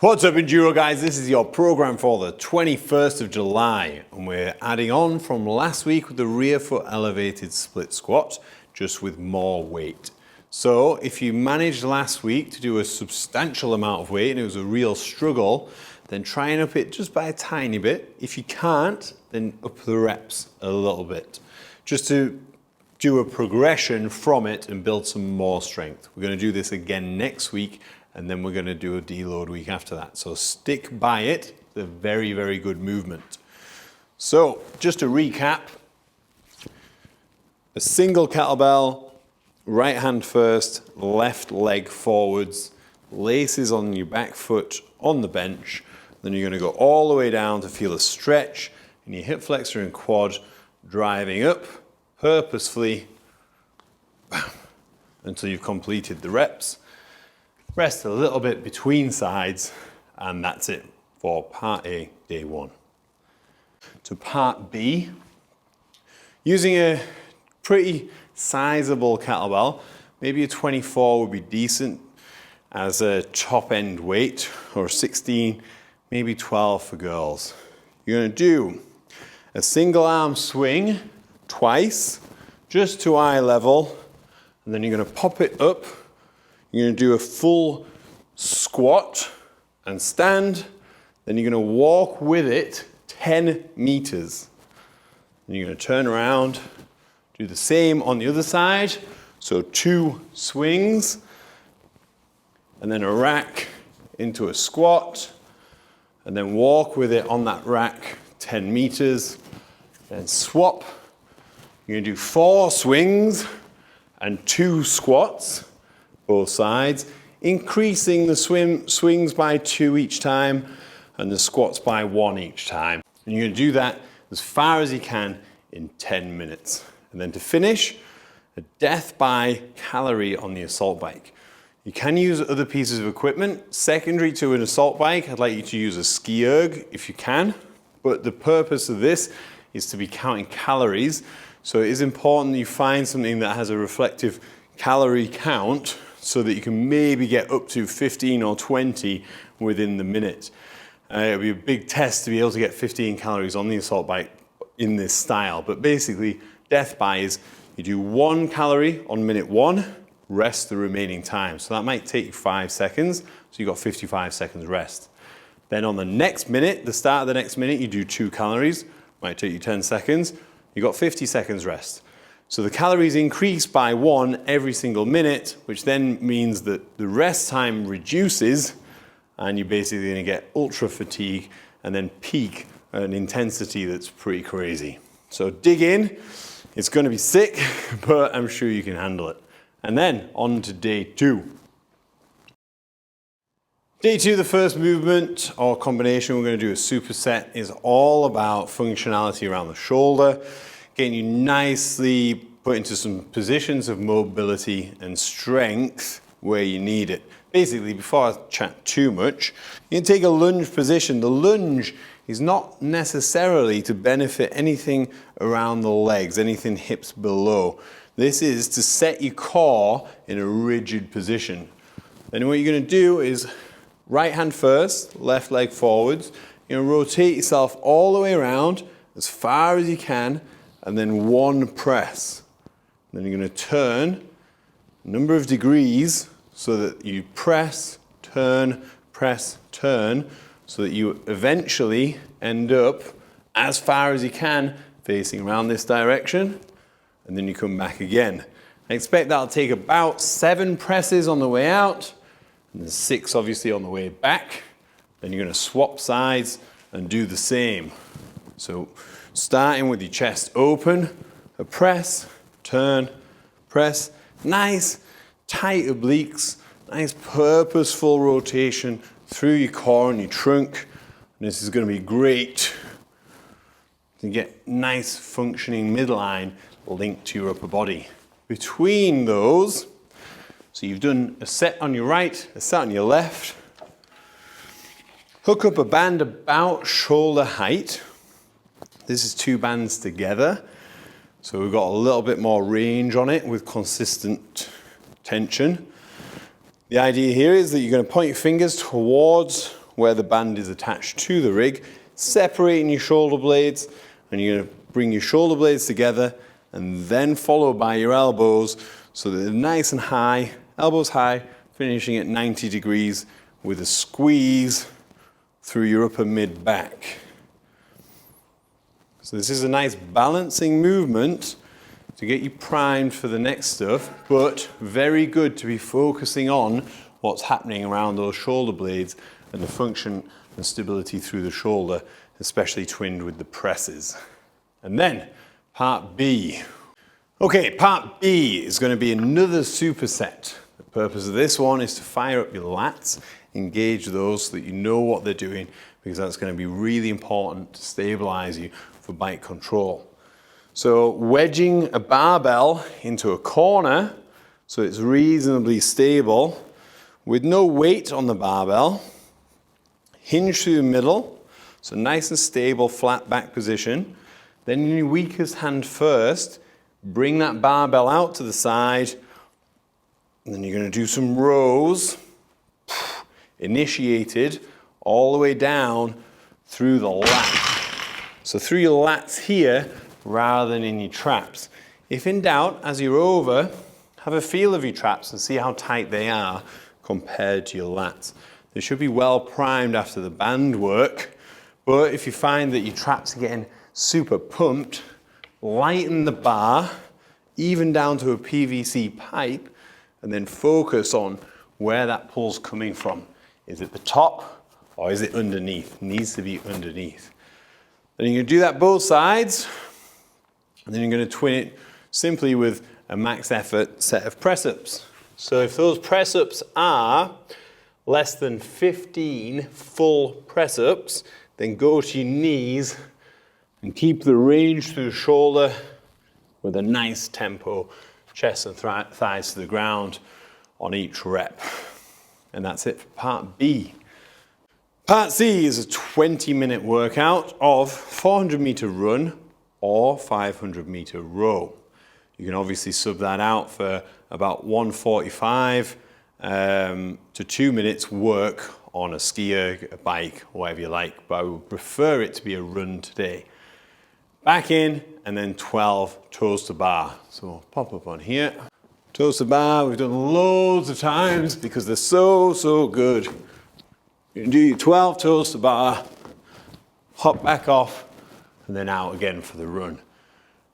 What's up, Enduro guys? This is your program for the 21st of July, and we're adding on from last week with the rear foot elevated split squat, just with more weight. So if you managed last week to do a substantial amount of weight and it was a real struggle, then try and up it just by a tiny bit. If you can't, then up the reps a little bit, just to do a progression from it and build some more strength. We're going to do this again next week, and then we're going to do a deload week after that. So stick by it. It's a very, very good movement. So just to recap, a single kettlebell, right hand first, left leg forwards, laces on your back foot on the bench. Then you're going to go all the way down to feel a stretch in your hip flexor and quad, driving up purposefully until you've completed the reps. Rest a little bit between sides, and that's it for part A, day one. To part B, using a pretty sizable kettlebell, maybe a 24 would be decent as a top end weight, or 16, maybe 12 for girls. You're going to do a single arm swing twice, just to eye level, and then you're going to pop it up. You're going to do a full squat and stand. Then you're going to walk with it 10 meters. Then you're going to turn around, do the same on the other side. So 2 swings, and then a rack into a squat, and then walk with it on that rack 10 meters. Then swap. You're going to do 4 swings and 2 squats. Both sides, increasing the swings by 2 each time and the squats by 1 each time. And you're going to do that as far as you can in 10 minutes. And then to finish, a death by calorie on the assault bike. You can use other pieces of equipment. Secondary to an assault bike, I'd like you to use a ski erg if you can. But the purpose of this is to be counting calories. So it is important that you find something that has a reflective calorie count, so that you can maybe get up to 15 or 20 within the minute. It'll be a big test to be able to get 15 calories on the assault bike in this style. But basically, death by is you do 1 calorie on minute 1, rest the remaining time. So that might take you 5 seconds, so you've got 55 seconds rest. Then on the next minute, the start of the next minute, you do 2 calories, might take you 10 seconds, you've got 50 seconds rest. So the calories increase by 1 every single minute, which then means that the rest time reduces, and you're basically going to get ultra fatigue and then peak at an intensity that's pretty crazy. So dig in. It's going to be sick, but I'm sure you can handle it. And then on to day 2. Day 2, the first movement or combination we're going to do a superset, is all about functionality around the shoulder, getting you nicely put into some positions of mobility and strength where you need it. Basically, before I chat too much, you can take a lunge position. The lunge is not necessarily to benefit anything around the legs, anything hips below. This is to set your core in a rigid position. Then what you're going to do is right hand first, left leg forwards. You're going to rotate yourself all the way around as far as you can, and then 1 press. Then you're going to turn a number of degrees so that you press, turn, so that you eventually end up as far as you can facing around this direction, and then you come back again. I expect that'll take about 7 presses on the way out, and then 6 obviously on the way back. Then you're going to swap sides and do the same. So starting with your chest open, a press, turn, press, nice tight obliques, nice purposeful rotation through your core and your trunk. And this is going to be great to get nice functioning midline linked to your upper body. Between those, so you've done a set on your right, a set on your left, hook up a band about shoulder height. This is 2 bands together, so we've got a little bit more range on it with consistent tension. The idea here is that you're going to point your fingers towards where the band is attached to the rig, separating your shoulder blades, and you're going to bring your shoulder blades together and then followed by your elbows so that they're nice and high, elbows high, finishing at 90 degrees with a squeeze through your upper mid back. So this is a nice balancing movement to get you primed for the next stuff, but very good to be focusing on what's happening around those shoulder blades and the function and stability through the shoulder, especially twinned with the presses. And then part B. Okay, part B is going to be another superset. The purpose of this one is to fire up your lats, engage those so that you know what they're doing, because that's going to be really important to stabilize you for bike control. So wedging a barbell into a corner so it's reasonably stable with no weight on the barbell, hinge through the middle, so nice and stable flat back position. Then in your weakest hand first, bring that barbell out to the side, and then you're going to do some rows, initiated all the way down through the lat. So through your lats here, rather than in your traps. If in doubt, as you're over, have a feel of your traps and see how tight they are compared to your lats. They should be well primed after the band work, but if you find that your traps are getting super pumped, lighten the bar, even down to a PVC pipe, and then focus on where that pull's coming from. Is it the top or is it underneath? It needs to be underneath. Then you're going to do that both sides, and then you're going to twin it simply with a max effort set of press-ups. So if those press-ups are less than 15 full press-ups, then go to your knees and keep the range through the shoulder with a nice tempo, chest and thighs to the ground on each rep. And that's it for part B. Part C is a 20-minute workout of 400-meter run or 500-meter row. You can obviously sub that out for about 1:45 to 2 minutes work on a skier, a bike, whatever you like, but I would prefer it to be a run today. Back in, and then 12 toes to bar. So we'll pop up on here. Toes to bar, we've done loads of times because they're so good. You can do your 12 toes to bar, hop back off, and then out again for the run.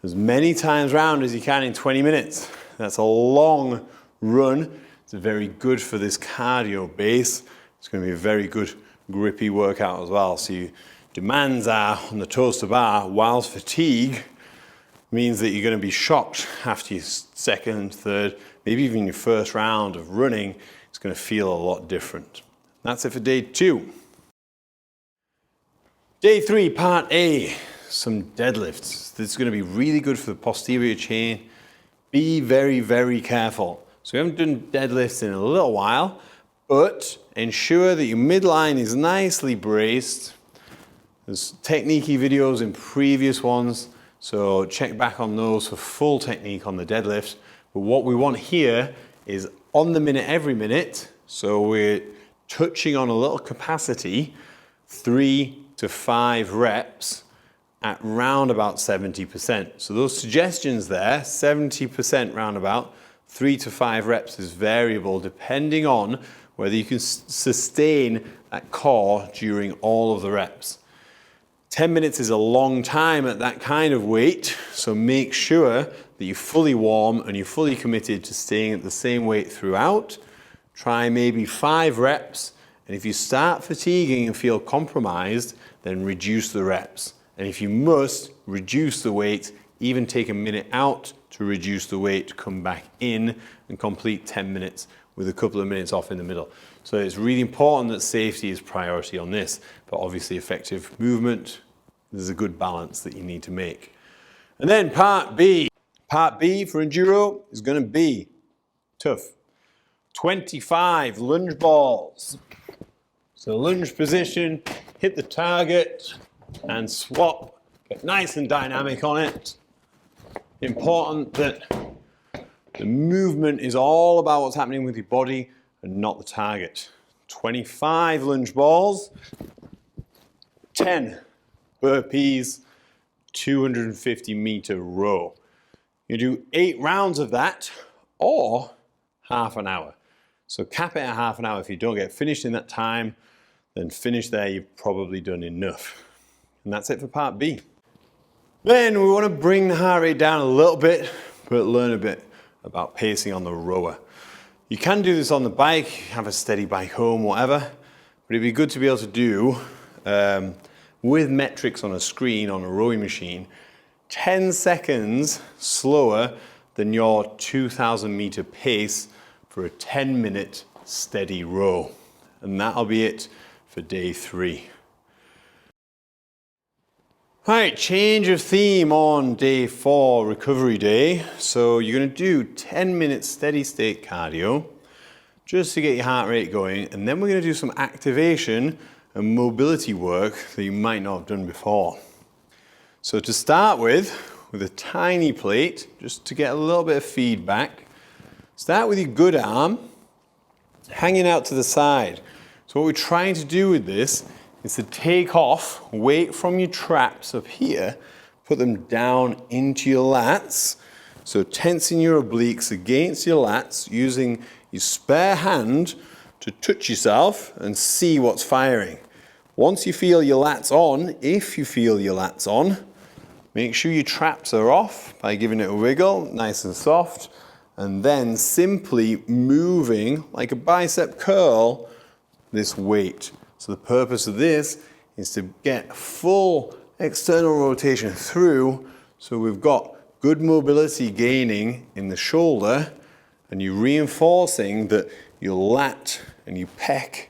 As many times round as you can in 20 minutes. That's a long run. It's very good for this cardio base. It's going to be a very good grippy workout as well. So your demands are on the toes to bar, whilst fatigue means that you're going to be shocked after your second, third, maybe even your first round of running. It's going to feel a lot different. That's it for day 2. Day 3, part A, some deadlifts. This is going to be really good for the posterior chain. Be very careful. So we haven't done deadlifts in a little while, but ensure that your midline is nicely braced. There's technique-y videos in previous ones, so check back on those for full technique on the deadlift. But what we want here is on the minute, every minute, so we're touching on a little capacity, 3 to 5 reps at round about 70%. So those suggestions there, 70% roundabout, 3 to 5 reps is variable depending on whether you can sustain that core during all of the reps. 10 minutes is a long time at that kind of weight, so make sure that you're fully warm and you're fully committed to staying at the same weight throughout. Try maybe 5 reps, and if you start fatiguing and feel compromised, then reduce the reps. And if you must, reduce the weight, even take a minute out to reduce the weight, come back in and complete 10 minutes with a couple of minutes off in the middle. So it's really important that safety is priority on this, but obviously effective movement, there's a good balance that you need to make. And then part B. Part B for Enduro is going to be tough. 25 lunge balls. So lunge position, hit the target and swap. Get nice and dynamic on it. Important that the movement is all about what's happening with your body and not the target. 25 lunge balls, 10 burpees, 250-meter row. You do 8 rounds of that or half an hour. So cap it at half an hour. If you don't get finished in that time, then finish there, you've probably done enough. And that's it for part B. Then we want to bring the heart rate down a little bit, but learn a bit about pacing on the rower. You can do this on the bike, have a steady bike home, whatever, but it'd be good to be able to do with metrics on a screen on a rowing machine, 10 seconds slower than your 2,000 meter pace for a 10-minute steady row. And that'll be it for day 3. All right, change of theme on day 4, recovery day. So you're gonna do 10 minutes steady state cardio just to get your heart rate going. And then we're gonna do some activation and mobility work that you might not have done before. So to start with a tiny plate, just to get a little bit of feedback, start with your good arm hanging out to the side. So what we're trying to do with this is to take off weight from your traps up here, put them down into your lats. So tensing your obliques against your lats, using your spare hand to touch yourself and see what's firing. Once you feel your lats on, if you feel your lats on, make sure your traps are off by giving it a wiggle, nice and soft, and then simply moving like a bicep curl this weight. So the purpose of this is to get full external rotation through, so we've got good mobility gaining in the shoulder, and you're reinforcing that your lat and your pec,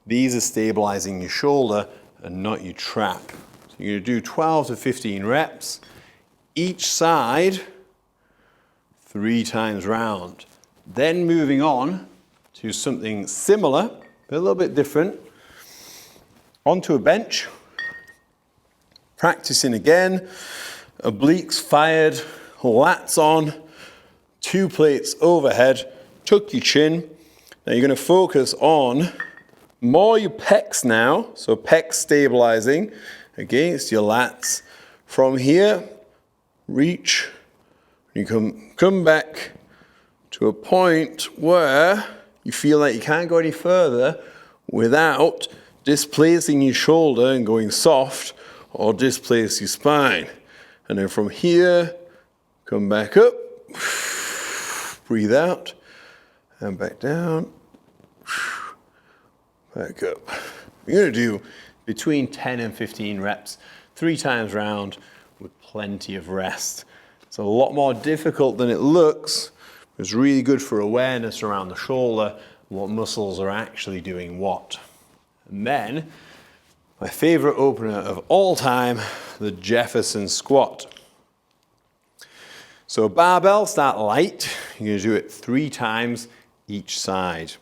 these are stabilizing your shoulder and not your trap. So you're gonna do 12 to 15 reps, each side 3 times round. Then moving on to something similar, but a little bit different. Onto a bench, practicing again, obliques fired, lats on, 2 plates overhead, tuck your chin. Now you're gonna focus on more your pecs now, so pecs stabilizing against your lats. From here, reach, you come back to a point where you feel like you can't go any further without displacing your shoulder and going soft, or displace your spine. And then from here, come back up, breathe out, and back down, back up. You're gonna do between 10 and 15 reps, 3 times round with plenty of rest. It's a lot more difficult than it looks. It's really good for awareness around the shoulder, what muscles are actually doing what. And then, my favorite opener of all time, the Jefferson squat. So barbell, start light. You're gonna do it 3 times each side.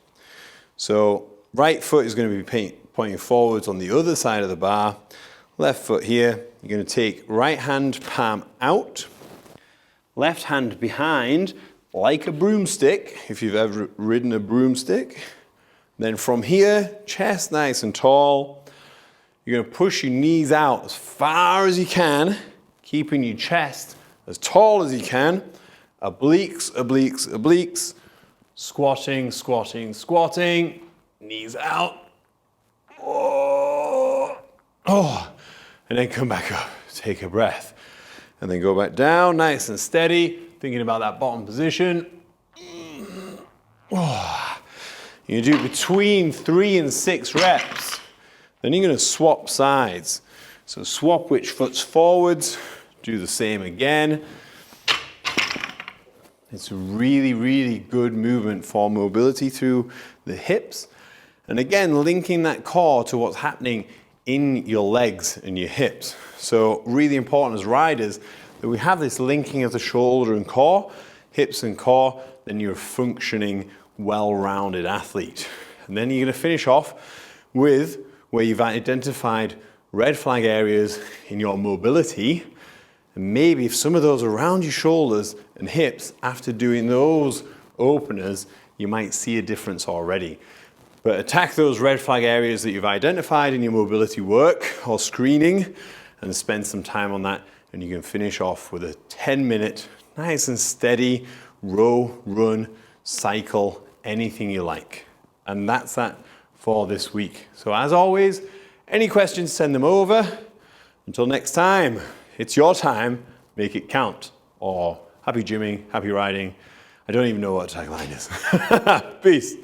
So right foot is gonna be pointing forwards on the other side of the bar. Left foot here, you're gonna take right hand palm out, left hand behind, like a broomstick, if you've ever ridden a broomstick. Then from here, chest nice and tall. You're gonna push your knees out as far as you can, keeping your chest as tall as you can. Obliques, obliques, obliques. Squatting, squatting, squatting. Knees out. Oh. And then come back up, take a breath. And then go back down, nice and steady, thinking about that bottom position. You do between 3 and 6 reps. Then you're gonna swap sides. So swap which foot's forwards, do the same again. It's a really, really good movement for mobility through the hips. And again, linking that core to what's happening in your legs and your hips. So really important as riders that we have this linking of the shoulder and core, hips and core, then you're a functioning, well-rounded athlete. And then you're gonna finish off with where you've identified red flag areas in your mobility. And maybe if some of those are around your shoulders and hips, after doing those openers, you might see a difference already. But attack those red flag areas that you've identified in your mobility work or screening and spend some time on that, and you can finish off with a 10-minute, nice and steady row, run, cycle, anything you like. And that's that for this week. So as always, any questions, send them over. Until next time, it's your time, make it count. Or happy gymming, happy riding. I don't even know what tagline is. Peace.